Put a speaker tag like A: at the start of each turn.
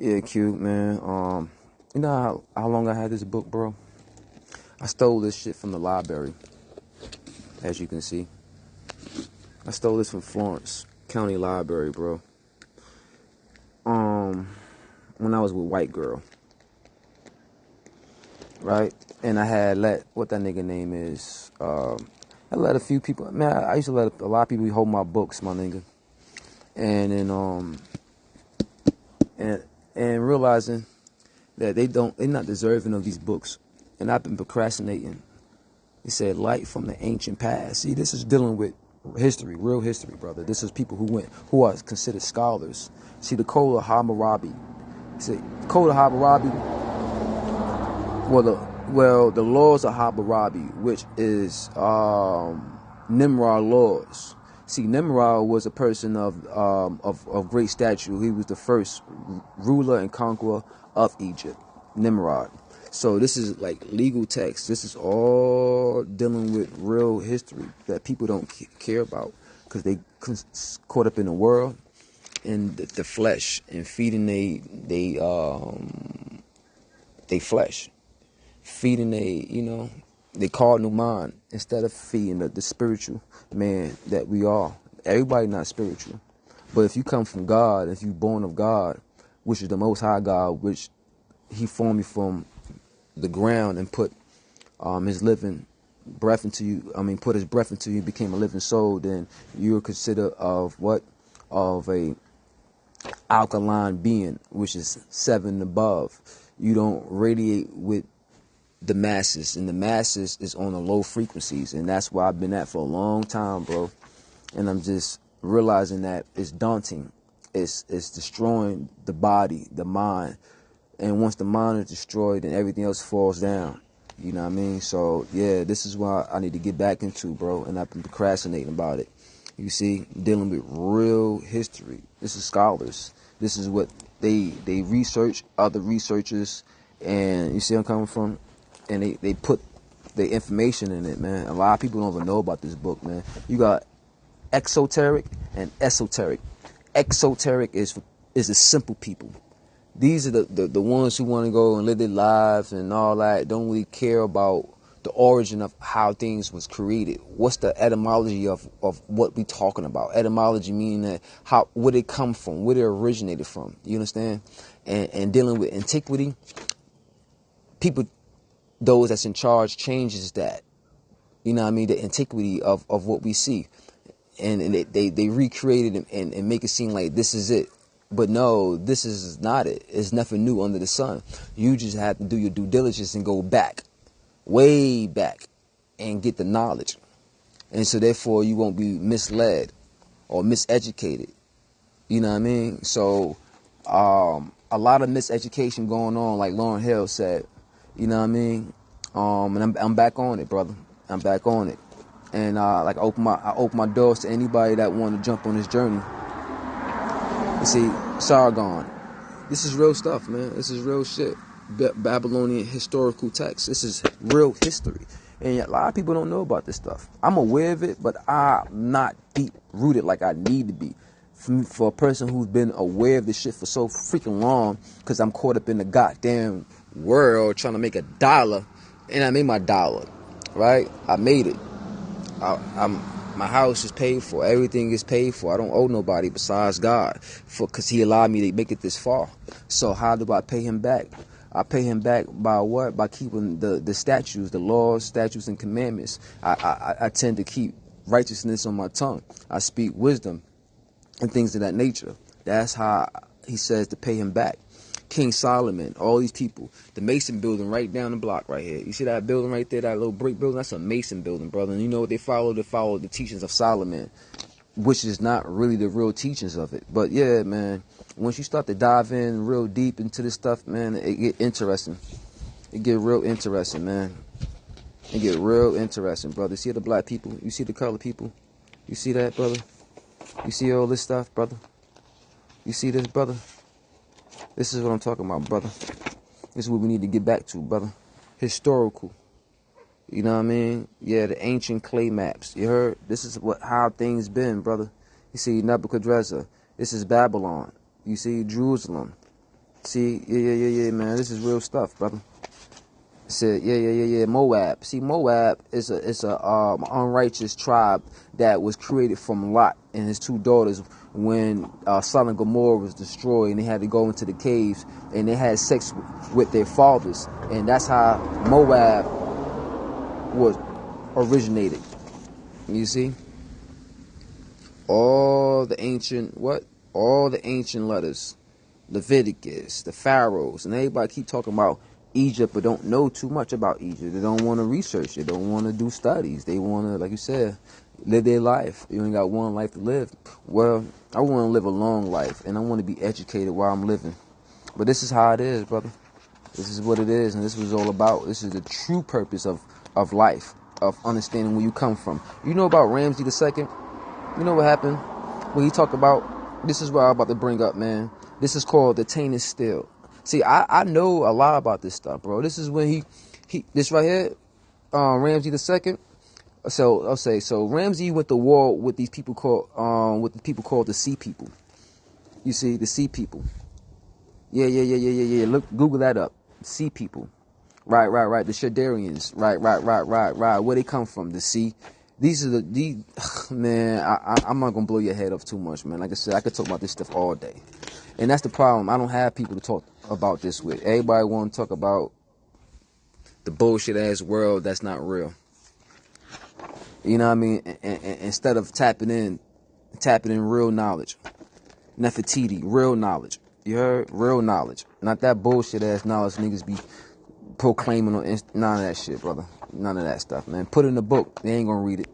A: Yeah, cute, man. You know how long I had this book, bro? I stole this shit from the library, as you can see. I stole this from Florence County Library, bro. When I was with White Girl, right? And I had let, what that nigga name is, I let a few people, man, I used to let a lot of people hold my books, my nigga. And then, and realizing that they're not deserving of these books. And I've been procrastinating. He said, light from the ancient past. See, this is dealing with history, real history, brother. This is people who are considered scholars. See, the Code of Hammurabi. See, the Code of Hammurabi, the laws of Hammurabi, which is Nimrod laws. See, Nimrod was a person of great stature. He was the first ruler and conqueror of Egypt, Nimrod. So this is like legal text. This is all dealing with real history that people don't care about because they caught up in the world and the flesh and feeding they flesh, feeding they cardinal mind instead of feeding the spiritual man that we are. Everybody not spiritual, but if you come from God, if you born of God, which is the Most High God, which He formed you from the ground and put His living breath into you. Put His breath into you, became a living soul. Then you're considered of a alkaline being, which is 7 above. You don't radiate with the masses, and the masses is on the low frequencies, and that's where I've been at for a long time, bro. And I'm just realizing that it's daunting. It's destroying the body, the mind. And once the mind is destroyed, then everything else falls down. You know what I mean? So, yeah, this is what I need to get back into, bro. And I've been procrastinating about it. You see, dealing with real history. This is scholars. This is what they research, other researchers. And you see where I'm coming from? And they put their information in it, man. A lot of people don't even know about this book, man. You got exoteric and esoteric. Exoteric is the simple people. These are the ones who want to go and live their lives and all that, don't really care about the origin of how things was created. What's the etymology of what we talking about? Etymology meaning that where they come from, where they originated from. You understand? And dealing with antiquity, people, those that's in charge changes that. You know what I mean? The antiquity of what we see. And they recreate it and make it seem like this is it. But no, this is not it. It's nothing new under the sun. You just have to do your due diligence and go back, way back, and get the knowledge. And so therefore you won't be misled or miseducated. You know what I mean? So a lot of miseducation going on, like Lauryn Hill said. You know what I mean? And I'm back on it, brother. I'm back on it. And I open my doors to anybody that want to jump on this journey. You see, Sargon. This is real stuff, man. This is real shit. Babylonian historical text. This is real history. And a lot of people don't know about this stuff. I'm aware of it, but I'm not deep rooted like I need to be. For a person who's been aware of this shit for so freaking long, because I'm caught up in the goddamn world trying to make a dollar, and I made my dollar, right? I made it. My house is paid for. Everything is paid for. I don't owe nobody besides God, because He allowed me to make it this far. So how do I pay Him back? I pay Him back by what? By keeping the statutes, the laws, statutes, and commandments. I tend to keep righteousness on my tongue. I speak wisdom and things of that nature. That's how He says to pay Him back. King Solomon, all these people. The Mason building right down the block right here. You see that building right there, that little brick building? That's a Mason building, brother. And you know what they follow? They follow the teachings of Solomon, which is not really the real teachings of it. But yeah, man, once you start to dive in real deep into this stuff, man, it get interesting. It get real interesting, man. It get real interesting, brother. You see the black people? You see the colored people? You see that, brother? You see all this stuff, brother? You see this, brother? This is what I'm talking about, brother. This is what we need to get back to, brother. Historical. You know what I mean? Yeah, the ancient clay maps. You heard? This is how things been, brother. You see Nebuchadnezzar. This is Babylon. You see Jerusalem. See, yeah, man. This is real stuff, brother. Said, yeah. Moab. See, Moab is a unrighteous tribe that was created from Lot and his two daughters when Sodom and Gomorrah was destroyed, and they had to go into the caves and they had sex with their fathers, and that's how Moab was originated. You see, all the ancient letters, Leviticus, the pharaohs, and everybody keep talking about Egypt, but don't know too much about Egypt. They don't want to research. They don't want to do studies. They want to, like you said, live their life. You only got one life to live. Well, I want to live a long life, and I want to be educated while I'm living. But this is how it is, brother. This is what it is, and this is what it's all about. This is the true purpose of life, of understanding where you come from. You know about Ramsey II? You know what happened when he talked about, this is what I'm about to bring up, man. This is called the tainted steel. See, I know a lot about this stuff, bro. This is when he this right here, Ramsey II. So I'll say, so Ramsey went to war with these people called the Sea People. You see, the Sea People. Yeah. Look, Google that up. Sea People. Right. The Shadarians. Right. Where they come from? The sea. These are man. I'm not gonna blow your head off too much, man. Like I said, I could talk about this stuff all day, and that's the problem. I don't have people to talk about this with. Everybody want to talk about the bullshit ass world that's not real. You know what I mean? And instead of tapping in real knowledge, Nefertiti, real knowledge. You heard? Real knowledge, not that bullshit ass knowledge niggas be proclaiming on none of that shit, brother. None of that stuff, man. Put it in a book. They ain't gonna read it.